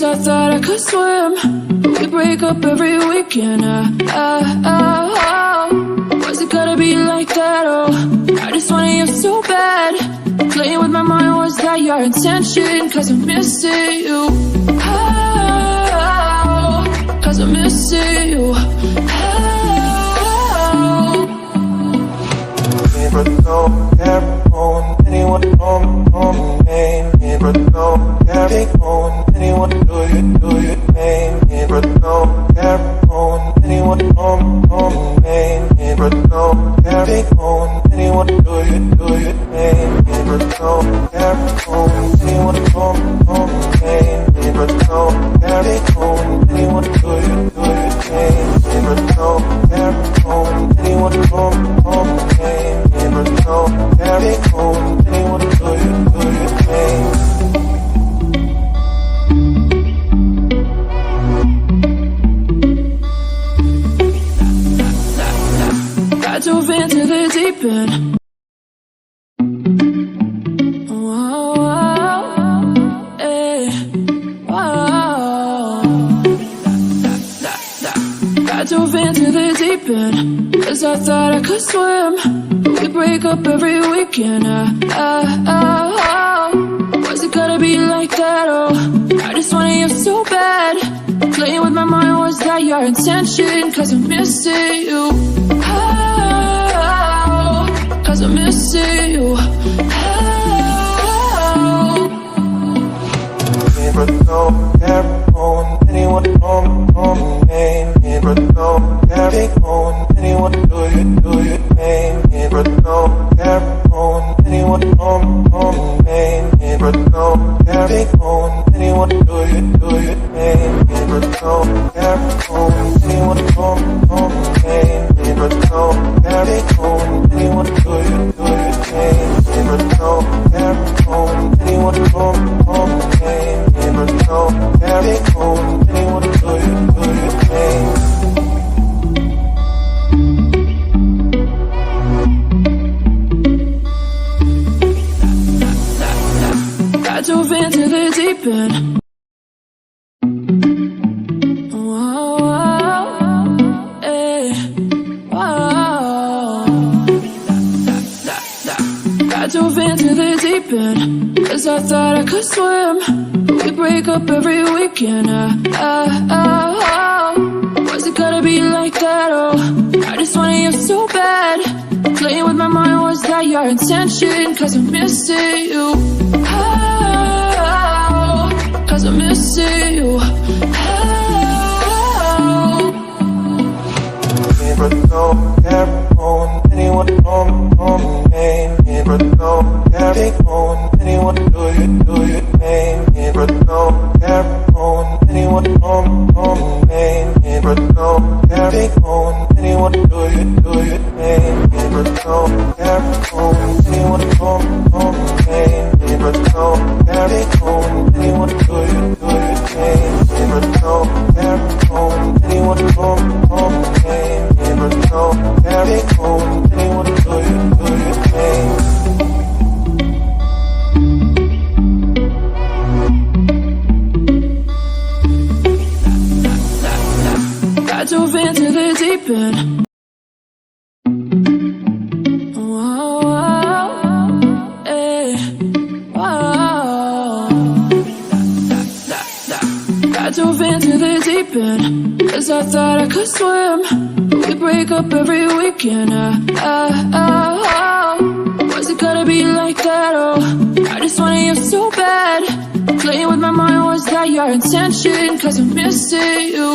'cause I thought I could swim, but we break up every weekend. Was it gonna be like that? Oh, I just wanted you so bad. Playing with my mind, was that your intention? 'Cause I'm missing you. 'Cause I'm missing you. But don't care on anyone on name. But don't care on anyone do you name. But don't care on anyone on name. But don't care on anyone do you name. But don't care on anyone on name. But don't care on anyone do you name. But don't care on anyone on name. But don't carry on anyone do you name. I dove into the deep end. I dove into the deep end, 'cause I thought I could swim, but we break up every weekend. Was it gonna be like that? Oh, I just wanted you so bad. Playing with my mind, was that your intention? 'Cause I'm missing you. 'Cause I'm missing you. But don't care on anyone on name. But don't carry on anyone do you name. But don't care on anyone on name. But don't carry on anyone do you name. But don't care on anyone on name. But don't carry on anyone do you name. But don't care on anyone on name. But don't carry on anyone do you name. I dove into the deep end. I dove into the deep end, 'cause I thought I could swim, but we break up every weekend. Was it gonna be like that? Oh, I just wanted you so bad. Playing with my mind, was that your intention? 'Cause I'm missing you. 'Cause I'm missing you. But don't care on anyone on name. But don't carry on anyone do you name. But don't care on anyone on name. But don't carry on anyone do you name. But don't care on anyone on name. But don't carry on anyone do you name. But don't care on anyone on name. But don't carry on anyone do you name. I dove into the deep end. I dove into the deep end, 'cause I thought I could swim, but we break up every weekend. Was it gonna be like that? Oh, I just wanted you so bad. Playing with my mind, was that your intention? 'Cause I'm missing you.